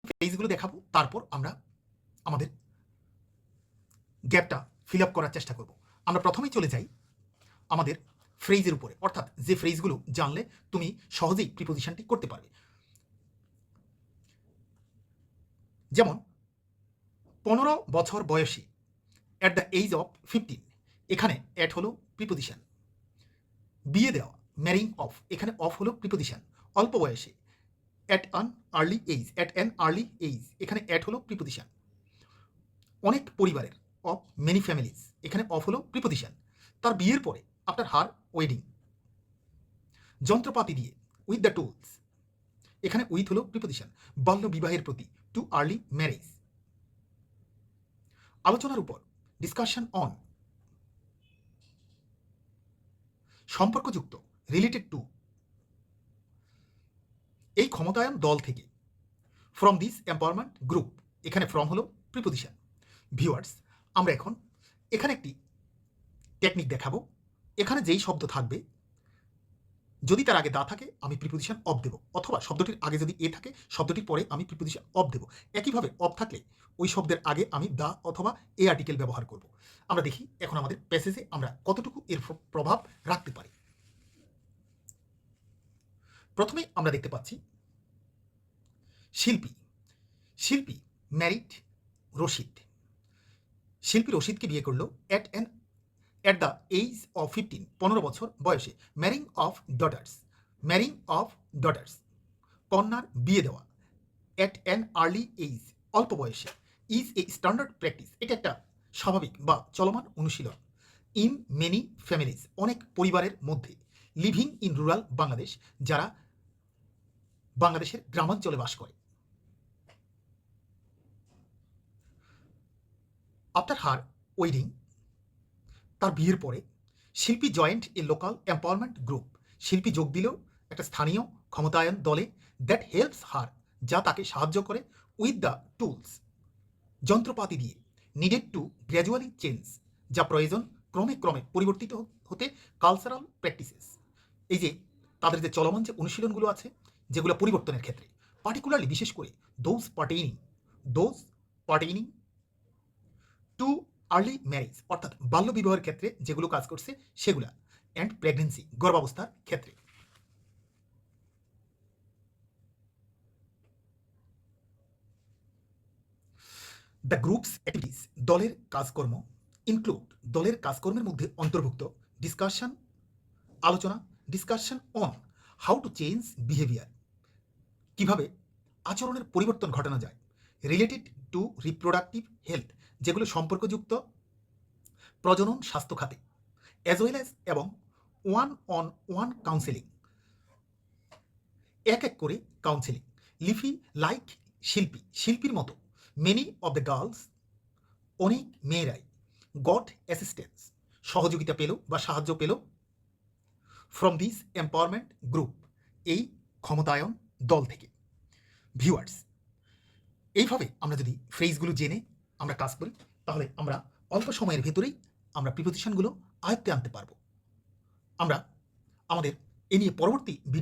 ফ্রেজগুলো দেখাবো, তারপর আমরা আমাদের গ্যাপটা ফিল আপ করার চেষ্টা করব। আমরা প্রথমেই চলে যাই আমাদের ফ্রেজের উপরে, অর্থাৎ যে ফ্রেজগুলো জানলে তুমি সহজেই প্রিপোজিশনটি করতে পারবে। যেমন 15 বছর বয়সী, অ্যাট দ্য এজ অফ 15, এখানে অ্যাট হলো প্রিপোজিশন। বিয়ে দেওয়া, ম্যারিং অফ, এখানে অফ হলো প্রিপোজিশন। অল্প বয়সে, at an early age, at an early age, এখানে অ্যাট হলো প্রিপোজিশন। অনেক পরিবারের, অফ মেনি ফ্যামিলিজ, এখানে অফ হলো প্রিপোজিশন। তার বিয়ের পরে, আফটার হার ওয়েডিং। যন্ত্রপাতি দিয়ে, উইথ দ্য টুলস, এখানে উইথ হলো প্রিপোজিশন। বাল্য বিবাহের প্রতি, টু আর্লি ম্যারেজ। আলোচনার উপর, ডিসকাশন অন। সম্পর্কযুক্ত, রিলেটেড টু। এই ক্ষমতায়ন দল থেকে, ফ্রম দিস এম্পাওয়ারমেন্ট গ্রুপ, এখানে ফ্রম হলো প্রিপোজিশন। ভিউয়ার্স, আমরা এখন এখানে একটি টেকনিক দেখাবো। এখানে যেই শব্দ থাকবে, যদি তার আগে দা থাকে আমি প্রিপোজিশন অফ দেব, অথবা শব্দটির আগে যদি এ থাকে শব্দটির পরে আমি প্রিপোজিশন অফ দেব। একইভাবে অফ থাকলে ওই শব্দের আগে আমি দা অথবা এ আর্টিকেল ব্যবহার করব। আমরা দেখি এখন আমাদের প্যাসেজে আমরা কতটুকু এর প্রভাব রাখতে পারি। প্রথমে আমরা দেখতে পাচ্ছি শিল্পী। শিল্পী ম্যারিড রশিদ। শিল্পী রশিদকে বিয়ে করলো অ্যাট দ্য এজ অফ 15, 15 বছর বয়সে। ম্যারিং অফ ডটার্স, ম্যারিং অফ ডটার্স, কন্যার বিয়ে দেওয়া। অ্যাট অ্যান আর্লি এজ, অল্প বয়সে। ইজ এ স্ট্যান্ডার্ড প্র্যাকটিস, এটা একটা স্বাভাবিক বা চলমান অনুশীলন। ইন মেনি ফ্যামিলিজ, অনেক পরিবারের মধ্যে। লিভিং ইন রুরাল বাংলাদেশ, যারা বাংলাদেশের গ্রামাঞ্চলে বাস করে। আফটার হার ওয়েডিং, তার বিয়ের পরে। শিল্পী জয়েন্ট এ লোকাল এম্পাওয়ারমেন্ট গ্রুপ, শিল্পী যোগ দিল একটা স্থানীয় ক্ষমতায়ন দলে। দ্যাট হেল্পস হার, যা তাকে সাহায্য করে। উইথ দ্য টুলস, যন্ত্রপাতি দিয়ে। নিডেড টু গ্র্যাজুয়ালি চেঞ্জ, যা প্রয়োজন ক্রমে ক্রমে পরিবর্তিত হতে। কালচারাল প্র্যাকটিসেস, এই যে তাদের যে চলমান যে অনুশীলনগুলো আছে যেগুলো পরিবর্তনের ক্ষেত্রে, পার্টিকুলারলি বিশেষ করে দোজ পার্টেইনিং টু আর্লি ম্যারেজ, অর্থাৎ বাল্য বিবাহের ক্ষেত্রে যেগুলো কাজ করছে সেগুলা। অ্যান্ড প্রেগনেন্সি, গর্ভাবস্থার ক্ষেত্রে। দ্য গ্রুপস অ্যাক্টিভিটিস, দলের কাজকর্ম। ইনক্লুড, দলের কাজকর্মের মধ্যে অন্তর্ভুক্ত। ডিসকাশন, আলোচনা। Discussion on how to change behaviour, কিভাবে আচরণের পরিবর্তন ঘটানো যায়। রিলেটেড টু রিপ্রোডাক্টিভ হেলথ, যেগুলো সম্পর্কযুক্ত প্রজনন স্বাস্থ্য খাতে। অ্যাজ ওয়েল অ্যাজ, এবং ওয়ান অন ওয়ান কাউন্সেলিং, এক এক করে কাউন্সেলিং। লিফি লাইক শিল্পী, শিল্পীর মতো। মেনি অব দ্য গার্লস, অনেক মেয়েরাই। গট অ্যাসিস্ট্যান্স, সহযোগিতা পেল বা সাহায্য পেল। ফ্রম দিস এম্পাওয়ারমেন্ট গ্রুপ, এই ক্ষমতায়ন দল থেকে। ভিউয়ার্স, এইভাবে আমরা যদি ফ্রেজগুলো জেনে আমরা কাজ করি, তাহলে আমরা অল্প সময়ের ভেতরেই আমরা প্রিপোজিশনগুলো আয়ত্তে আনতে পারবো। আমরা আমাদের এ নিয়ে পরবর্তী